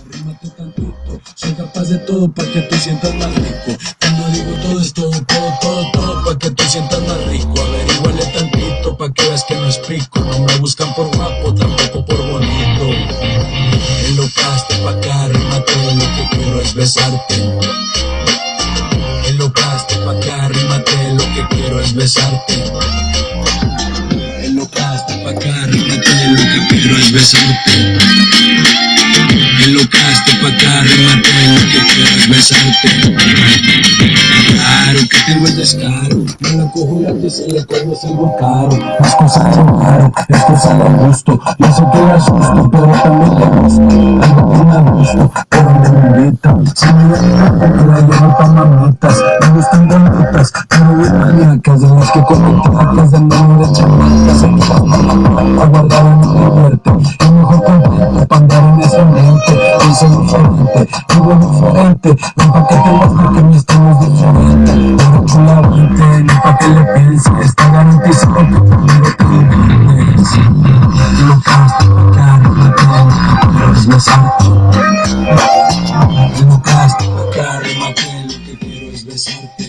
Arrímate tantito, soy capaz de todo pa' que tú sientas más rico. Cuando digo todo es todo, todo pa' que tú sientas más rico. Averíguale tantito pa' que veas que no es pico. No me buscan por guapo, tampoco por bonito. Enlocaste pa' acá, arrímate, lo que quiero es besarte. Enlocaste pa' acá, arrímate, lo que quiero es besarte. Enlocaste pa' acá, arrímate, lo que quiero es besarte. Enlocaste pa' acá, remate, lo que quiero es besarte. Claro que tengo el descaro, me la cojo gratis y le cobro algo caro. Las cosas son caro, las cosas le gusto. Yo sé que le asusto, pero también le gusto. Algo que me gusto, pero me invita. Si me llama, me la llevo pa' mamitas. Me gustan bonitas, pero bien maníacas. De las que comen tracas, de nombre de chamacas. A guardar en mi divierte. Y mejor contento pa' andar en ese ambiente. Pienso diferente, vivo diferente. No pa' que te muestre que mi estilo es diferente. Pero chulamente, no pa' que le pienses. Está garantizado que conmigo te diviertes. Lo que hasta pa' acá, no me quiero es besarte. Lo que hasta pa' acá, remate, lo que quiero es besarte.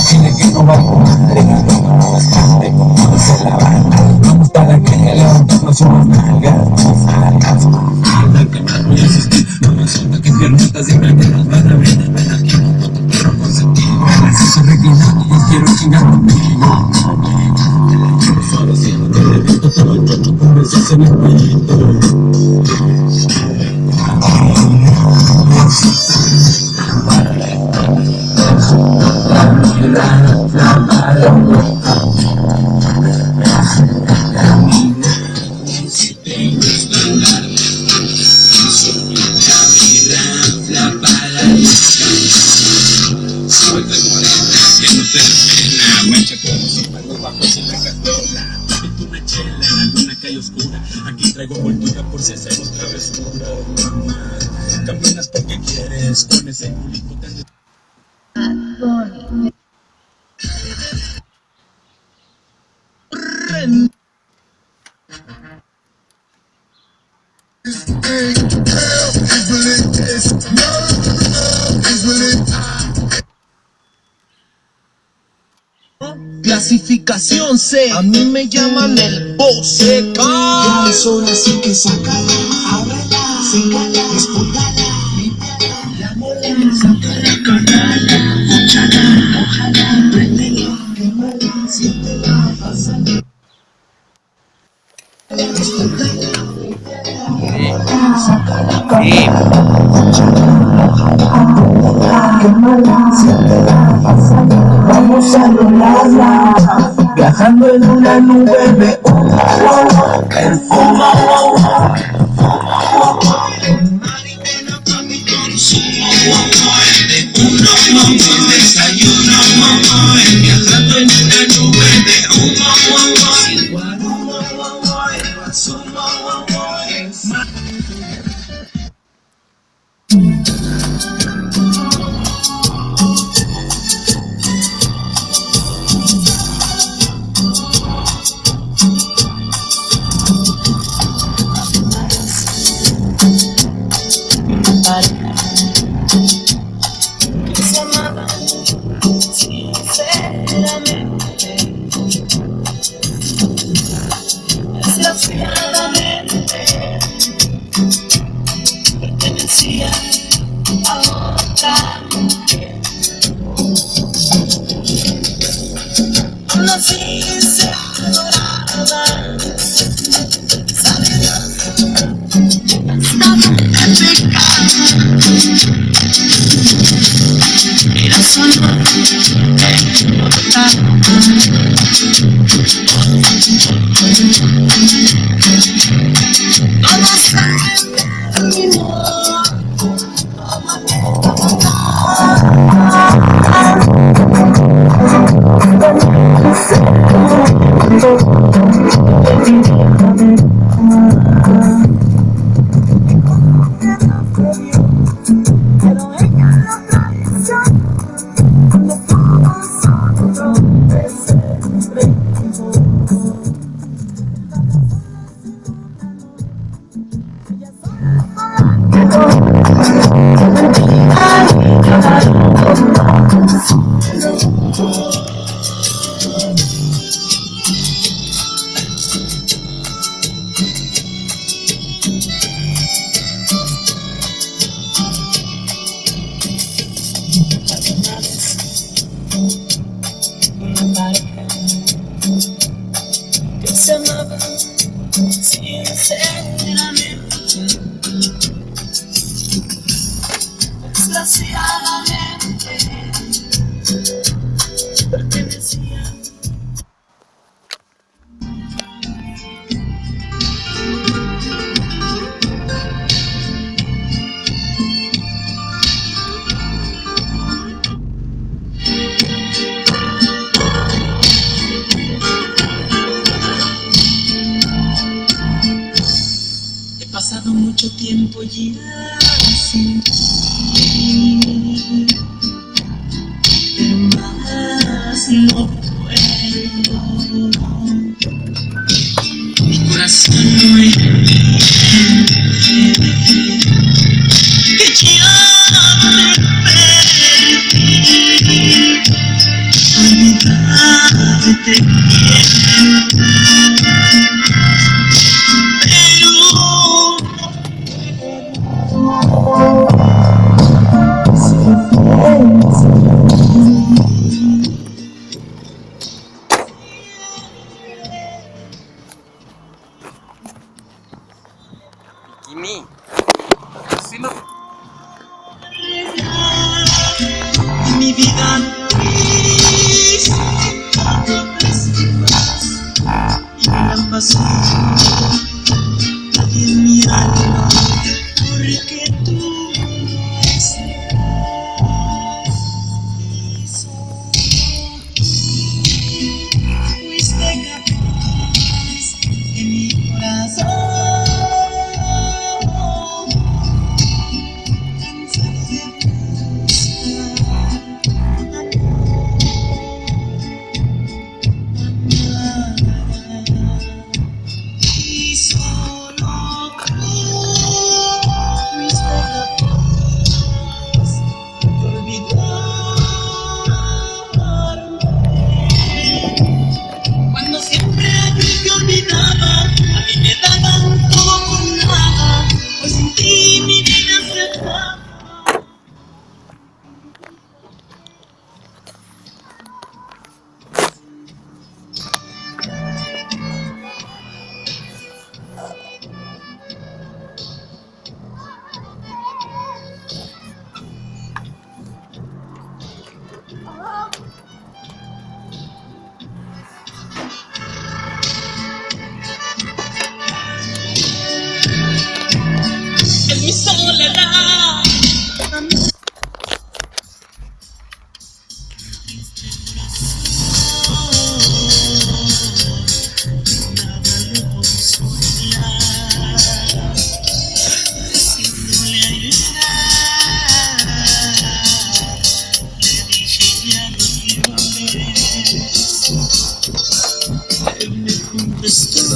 Tiene que no va a comer, no bastante como se la banda. Vamos para que levantarnos unas nalgas, la que más voy a asistir, no me suelta que piernitas y me las van a ver. Ven aquí, no te quiero consentir, necesito reclinar y quiero chingar contigo. Te la quiero suave, si no te reviento todo el cuerpo con besos en el peito. Aquí traigo voltura por si hacemos travesura. Caminas porque quieres con ese culito tan... Clasificación C, a mí me llaman el Boseca. Ya es hora así que sácala, ábrela, sígala, despúlgala, límpiala, sácala, canala, mochala, ojalá, préndela, quémala, siéntela, pásala. Despúlgala, límpiala, sácala, canala, mochala, ojalá, préndela, quémala, siéntela, pásala. Vamos a lograrla, viajando en una nube de humo, perfuma, marihuana pa' mi consumo, de desayuno, viajando en una nube de humo, sin guarumo, el asumo, Se amaban sinceramente, desgraciadamente pertenecía a otra mujer. Conocí y se adoraban, sabe Dios, esta chica He pasado mucho tiempo ya sin ti, pero más no puedo. Mi corazón no entiende que ya te perdí. Olvidarte te quiero, pero Kimi, sino mi vida triste, y me la paso en mi alma, porque tú no estás, y solo fuiste capaz en mi corazón. Y solo tú fuiste capaz de olvidarme. Cuando siempre a ti te olvidaba, a mí me daban todo por nada, pues sin ti mi vida se acaba. En mi soledad, nada lejos sola, deseándole ayudar, le dije ya no llores, él me contestó.